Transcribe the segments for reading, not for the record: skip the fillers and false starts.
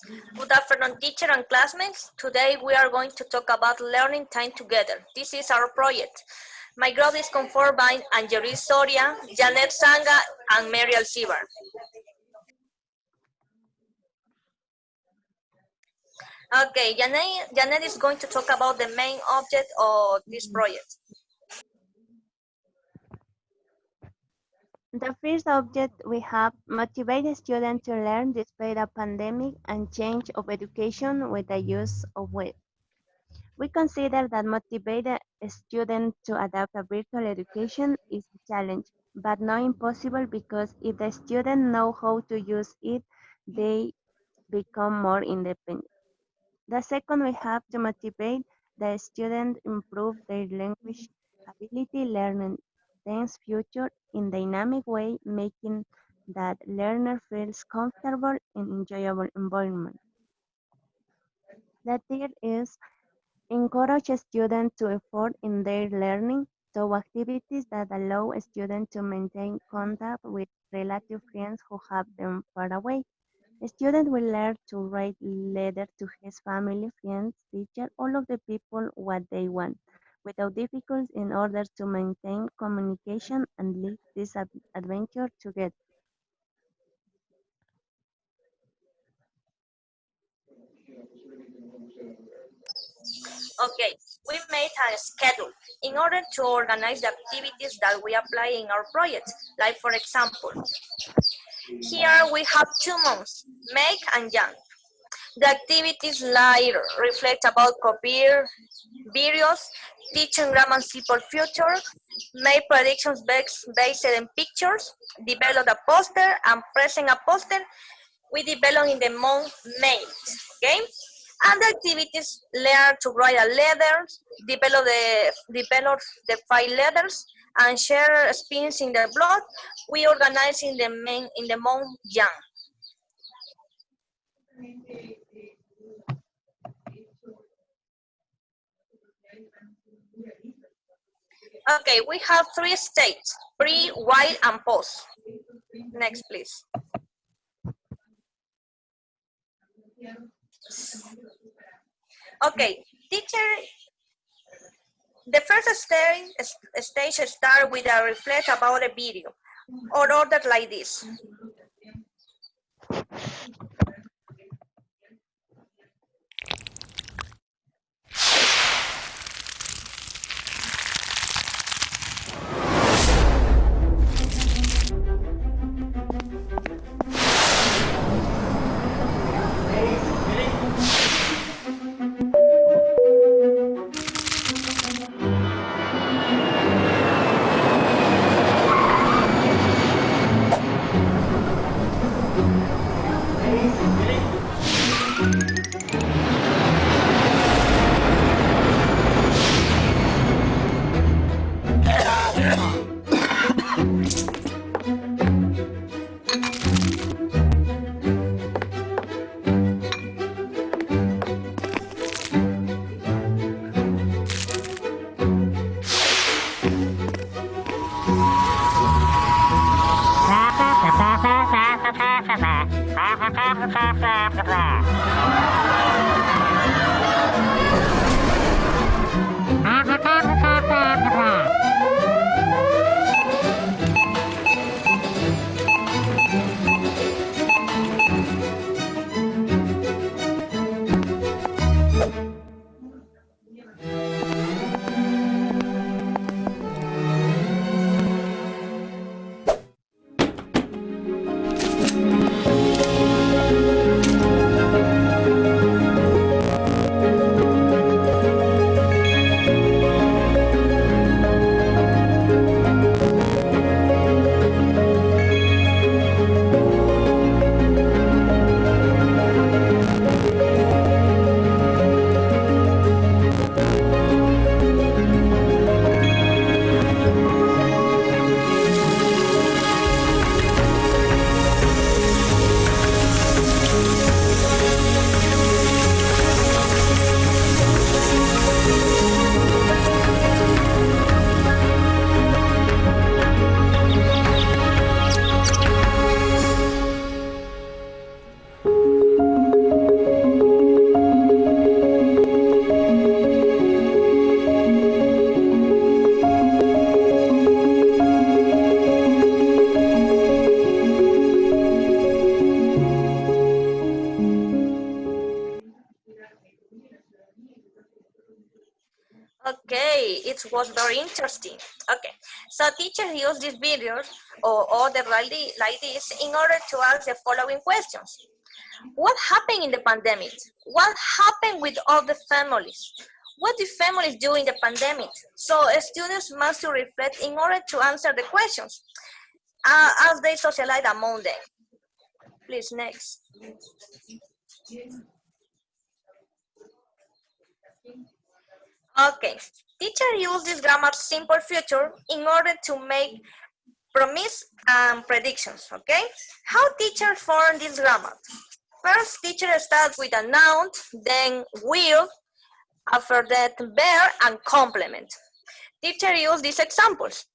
Good afternoon, teacher and classmates. Today we are going to talk about learning time together. This is our project. My group is conformed by Angeli Soria, Janet Sanga, and Mary Alcibar. Okay, Janet is going to talk about the main object of this project. The first object we have motivate students to learn despite a pandemic and change of education with the use of web. We consider that motivate a student to adapt a virtual education is a challenge, but not impossible because if the student know how to use it, they become more independent. The second, we have to motivate the student improve their language ability learning things future in dynamic way, making that learner feels comfortable in enjoyable environment. The third is encourage students to effort in their learning through activities that allow students to maintain contact with relative friends who have them far away. A student will learn to write letters to his family, friends, teacher, all of the people what they want, without difficulties in order to maintain communication and live this adventure together. Okay, we made a schedule in order to organize the activities that we apply in our project. Like for example, here we have 2 months, May and June. The activities like reflect about career, videos, teaching grammar simple future, make predictions based on pictures, develop a poster and present a poster. We develop in the month May, okay? And the activities learn to write a letter, develop the 5 letters, and share experience in the blog. We organize in the month Jan. Okay, we have 3 states: pre, while, and post. Next, please. Okay, teacher, the first stage start with a reflect about a video, or ordered like this. it was very interesting. Okay, so teachers use these videos or other like this in order to ask the following questions. What happened in the pandemic? What happened with all the families? What did families do in the pandemic? So students must reflect in order to answer the questions as they socialize among them. Please, next. Okay, teacher use this grammar simple future in order to make promise and predictions, okay? How teacher form this grammar? First, teacher starts with a noun, then will, after that verb and complement. Teacher use these examples.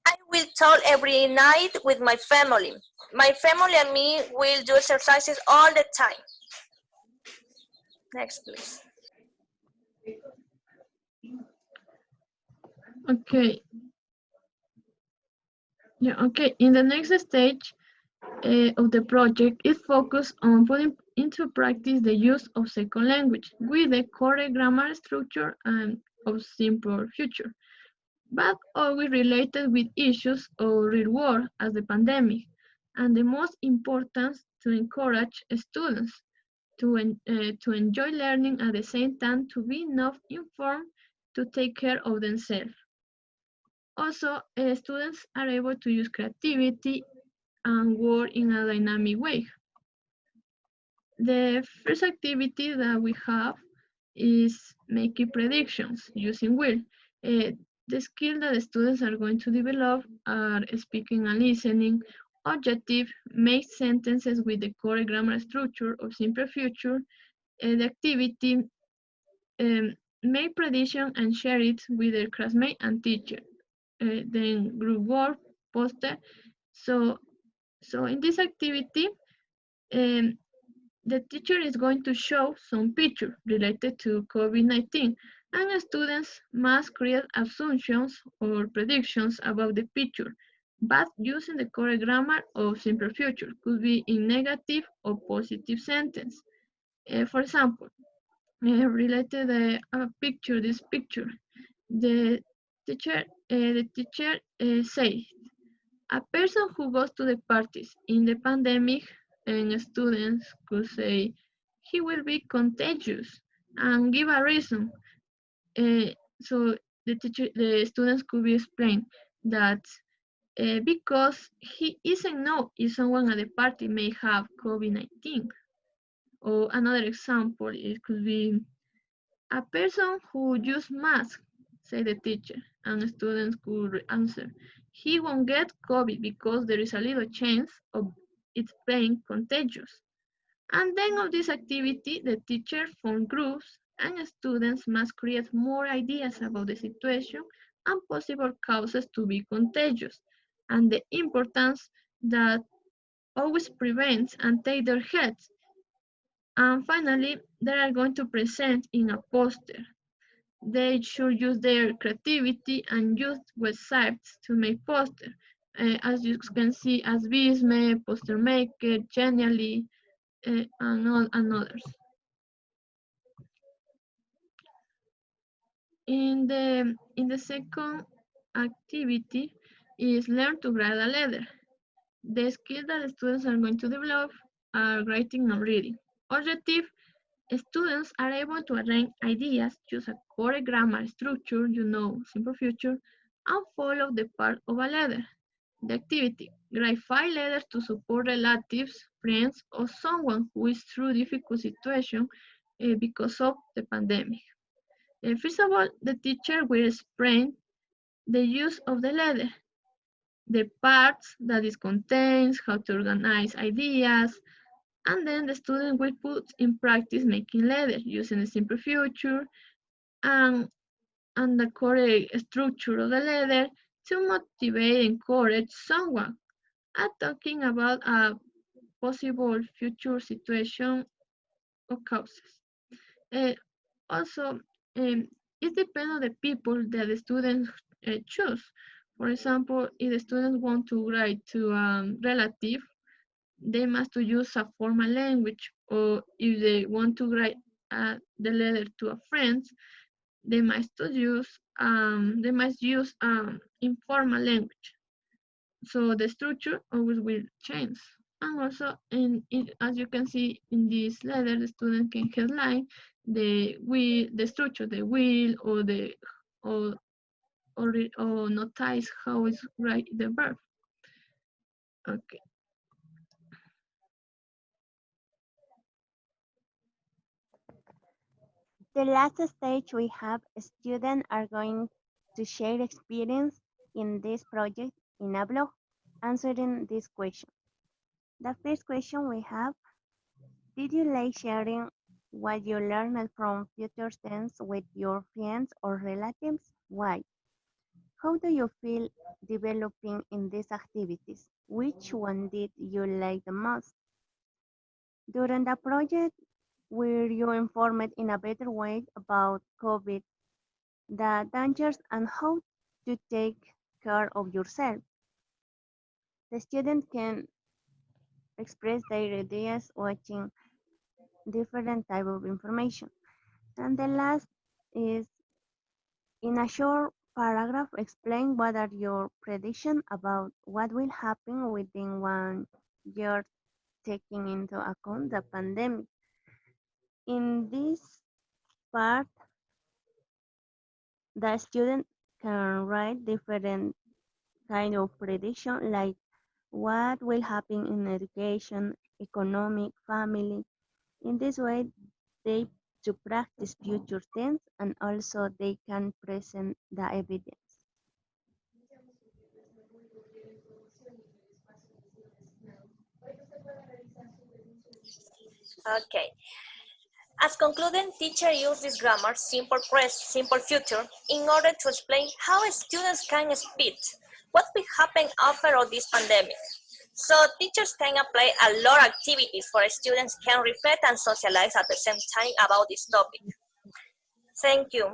I will talk every night with my family. My family and me will do exercises all the time. Next, please. Okay. Yeah, okay. In the next stage of the project, it focuses on putting into practice the use of second language with the correct grammar structure and of simple future, but always related with issues of real world as the pandemic, and the most important to encourage students to enjoy learning at the same time to be enough informed to take care of themselves. Also, students are able to use creativity and work in a dynamic way. The first activity that we have is making predictions using will. The skill that the students are going to develop are speaking and listening, objective, make sentences with the correct grammar structure of simple future, the activity, make prediction and share it with their classmate and teacher. Then group work, poster. So, so in this activity, um, the teacher is going to show some picture related to COVID-19, and students must create assumptions or predictions about the picture, but using the correct grammar of simple future, could be in negative or positive sentence. For example, related picture, this picture, the teacher say, a person who goes to the parties in the pandemic and students could say he will be contagious and give a reason. So the students could be explained that because he isn't know if someone at the party may have COVID-19. Or another example, it could be a person who use mask, say the teacher, and students could answer. He won't get COVID because there is a little chance of it being contagious. And then of this activity, the teacher forms groups and students must create more ideas about the situation and possible causes to be contagious, and the importance that always prevents and take their heads. And finally, they are going to present in a poster. They should use their creativity and use websites to make posters. As you can see, as Visme, Poster Maker, Genially, and others. In the second activity is learn to write a letter. The skills that the students are going to develop are writing and reading. Objective, students are able to arrange ideas, use a correct grammar structure, simple future, and follow the part of a letter. The activity, write 5 letters to support relatives, friends, or someone who is through difficult situation because of the pandemic. First of all, the teacher will explain the use of the letter, the parts that it contains, how to organize ideas, and then the student will put in practice making letters using the simple future and, and the correct structure of the letter to motivate and encourage someone and talking about a possible future situation or causes. Uh, Also, it depends on the people that the students choose. For example, if the students want to write to a relative, they must to use a formal language, or if they want to write the letter to a friend, they must to use they must use informal language. So the structure always will change. And also, as you can see in this letter, the student can headline the structure, the will, or or or notice how is write the verb. Okay. The last stage we have students are going to share experience in this project in a blog, answering this question. The first question we have, did you like sharing what you learned from future tense with your friends or relatives? Why? How do you feel developing in these activities? Which one did you like the most? During the project, were you informed in a better way about COVID, the dangers, and how to take care of yourself? The student can express their ideas watching different type of information. And the last is, in a short paragraph, explain what are your predictions about what will happen within 1 year, taking into account the pandemic. In this part, the student can write different kind of prediction like what will happen in education, economic, family. In this way, they to practice future tense and also they can present the evidence. Okay. As concluding, teacher use this grammar, simple present, simple future, in order to explain how students can speak, what will happen after all this pandemic. So teachers can apply a lot of activities for students can reflect and socialize at the same time about this topic. Thank you.